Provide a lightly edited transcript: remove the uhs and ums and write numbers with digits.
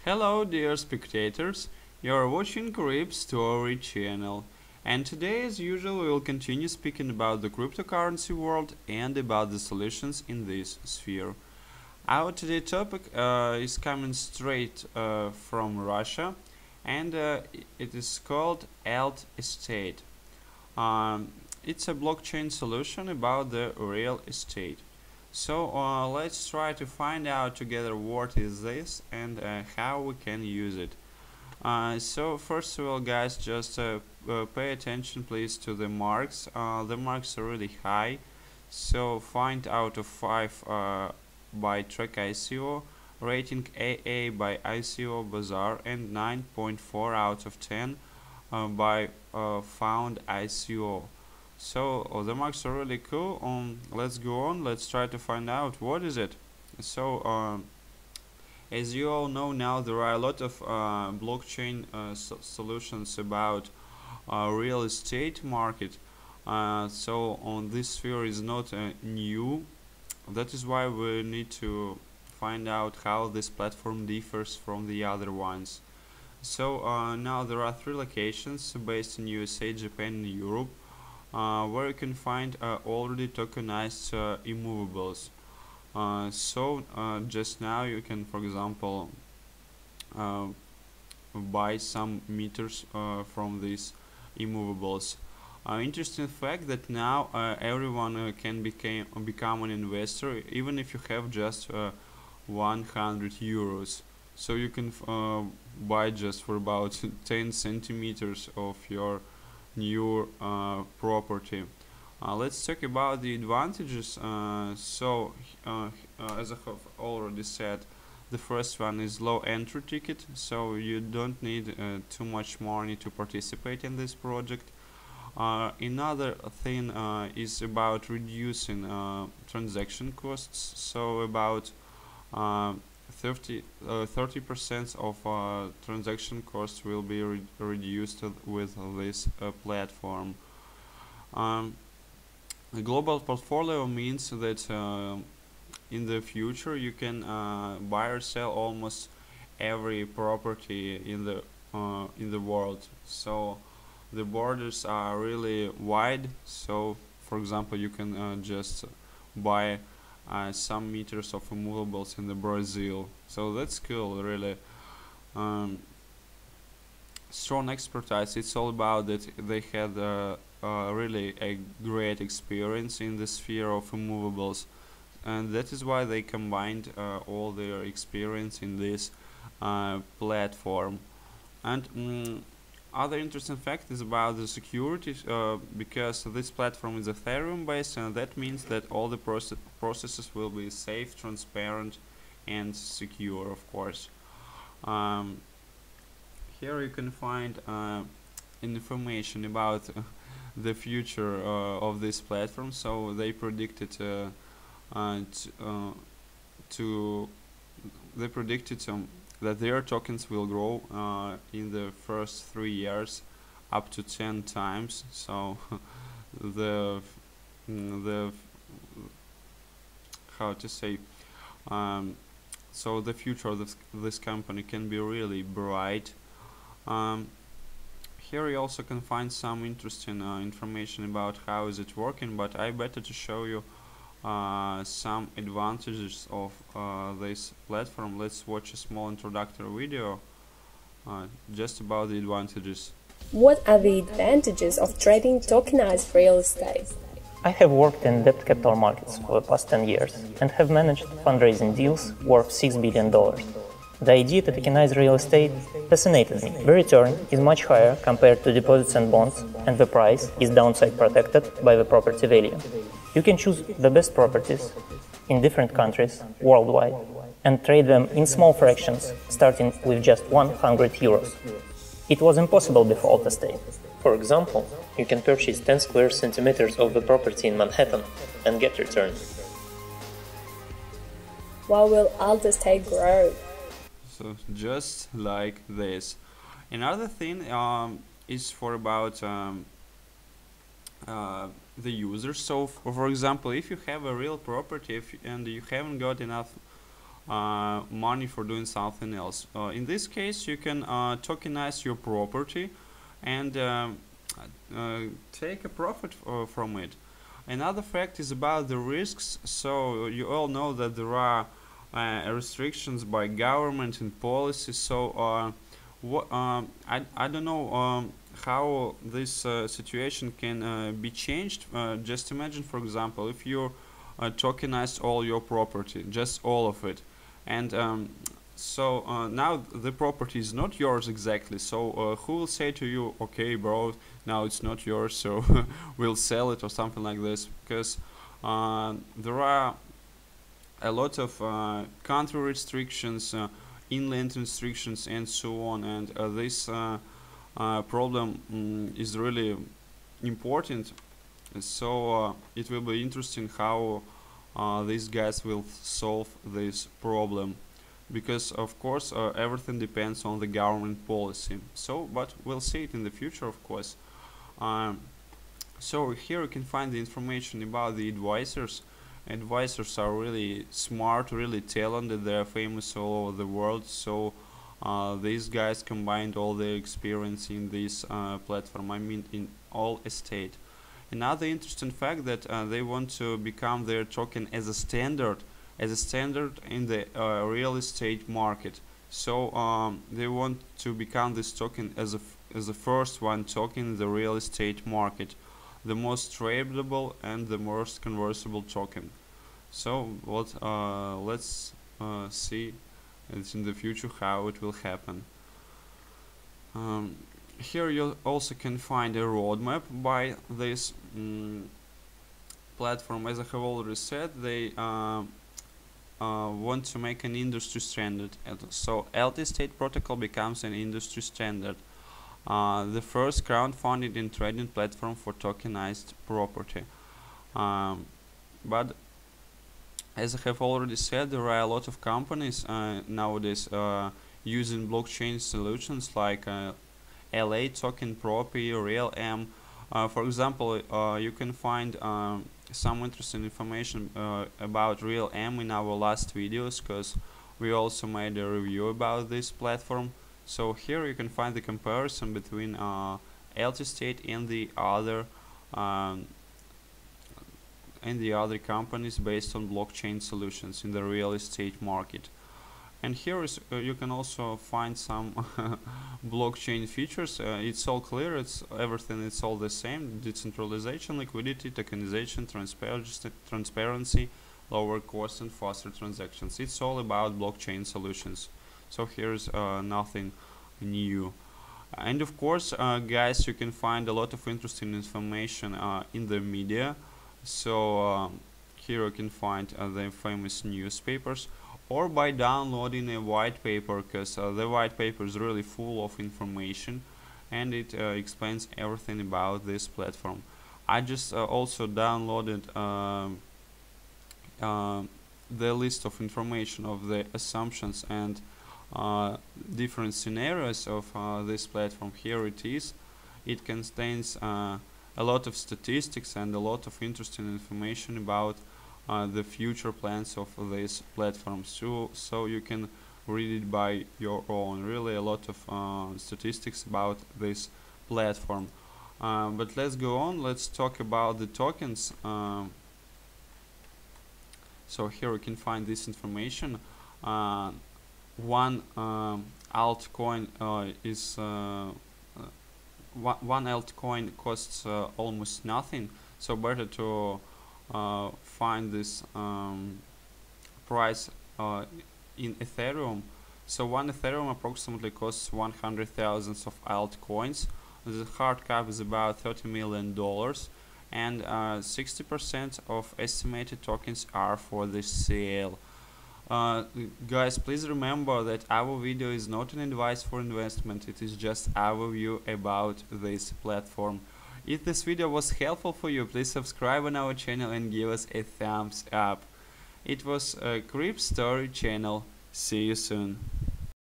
Hello dear spectators, you are watching Crypt Story channel, and today as usual we will continue speaking about the cryptocurrency world and about the solutions in this sphere. Our today's topic is coming straight from Russia, and it is called Alt.Estate. It's a blockchain solution about the real estate. So let's try to find out together what is this and how we can use it. So first of all guys, just pay attention please to the marks. The marks are really high, so find out of 5 by Track ICO, rating AA by ICO Bazaar, and 9.4 out of 10 by Found ICO. So the marks are really cool. Let's go on. Let's try to find out what is it. So as you all know now, there are a lot of blockchain solutions about real estate market. So on this sphere is not new. That is why we need to find out how this platform differs from the other ones. So now there are 3 locations based in USA, Japan, and Europe. Where you can find already tokenized immovables. So just now you can, for example, buy some meters from these immovables. Interesting fact that now everyone can become an investor, even if you have just 100 euros. So you can buy just for about 10 centimeters of your new property. Let's talk about the advantages. As I have already said, the first one is low entry ticket, so you don't need too much money to participate in this project. Another thing is about reducing transaction costs, so about 30% of transaction costs will be reduced with this platform. A global portfolio means that in the future you can buy or sell almost every property in the world. So the borders are really wide. So for example, you can just buy some meters of immovables in the Brazil. So that's cool, really. Strong expertise. It's all about that they had really a great experience in the sphere of immovables, and that is why they combined all their experience in this platform. And other interesting fact is about the security, because this platform is Ethereum based, and that means that all the processes will be safe, transparent, and secure, of course. Here you can find information about the future of this platform. So they predicted that their tokens will grow in the first 3 years up to 10 times. So the how to say, so the future of this company can be really bright. Here you also can find some interesting information about how is it working, but I better to show you some advantages of this platform. Let's watch a small introductory video just about the advantages. What are the advantages of trading tokenized real estate? I have worked in debt capital markets for the past 10 years and have managed fundraising deals worth $6 billion. The idea to tokenize real estate fascinated me. The return is much higher compared to deposits and bonds, and the price is downside protected by the property value. You can choose the best properties in different countries worldwide and trade them in small fractions, starting with just 100 euros. It was impossible before Alt.Estate. For example, you can purchase 10 square centimeters of the property in Manhattan and get return. Why will Alt.Estate grow? So just like this. Another thing is for about the user. So for example, if you have a real property and you haven't got enough money for doing something else. In this case, you can tokenize your property and take a profit from it. Another fact is about the risks. So you all know that there are restrictions by government and policy. So I don't know how this situation can be changed. Just imagine, for example, if you tokenized all your property, just all of it, and now the property is not yours exactly. So who will say to you, okay bro, now it's not yours, so we'll sell it or something like this? Because there are a lot of country restrictions, inland restrictions and so on, and this problem is really important. So it will be interesting how these guys will solve this problem, because of course everything depends on the government policy. So but we'll see it in the future, of course. So here you can find the information about the advisors. Advisors are really smart, really talented, they are famous all over the world. So these guys combined all their experience in this platform, I mean in Alt.Estate. Another interesting fact that they want to become their token as a standard in the real estate market. So they want to become this token as the first one token in the real estate market, the most tradable and the most convertible token. So what let's see in the future how it will happen. Here you also can find a roadmap by this platform. As I have already said, they want to make an industry standard, so Alt.Estate protocol becomes an industry standard, the first crowdfunded and trading platform for tokenized property. But as I have already said, there are a lot of companies nowadays using blockchain solutions like LA Token, Propi, RealM. For example, you can find some interesting information about RealM in our last videos, because we also made a review about this platform. So here you can find the comparison between Alt.Estate and the other companies based on blockchain solutions in the real estate market. And here is you can also find some blockchain features. It's all clear, it's everything, it's all the same: decentralization, liquidity, tokenization, transparency, lower cost and faster transactions. It's all about blockchain solutions. So here's nothing new. And of course, guys, you can find a lot of interesting information in the media. So here you can find the famous newspapers, or by downloading a white paper, because the white paper is really full of information and it explains everything about this platform. I just also downloaded the list of information of the assumptions and different scenarios of this platform. Here it is. It contains a lot of statistics and a lot of interesting information about the future plans of this platform. So you can read it by your own. Really a lot of statistics about this platform. But let's go on. Let's talk about the tokens. So here we can find this information. One altcoin is one altcoin costs almost nothing. So better to find this price in Ethereum. So one Ethereum approximately costs 100,000 of altcoins. The hard cap is about $30 million, and 60% of estimated tokens are for the sale. Guys, please remember that our video is not an advice for investment, it is just our view about this platform. If this video was helpful for you, please subscribe on our channel and give us a thumbs up. It was a Crypto Story channel. See you soon.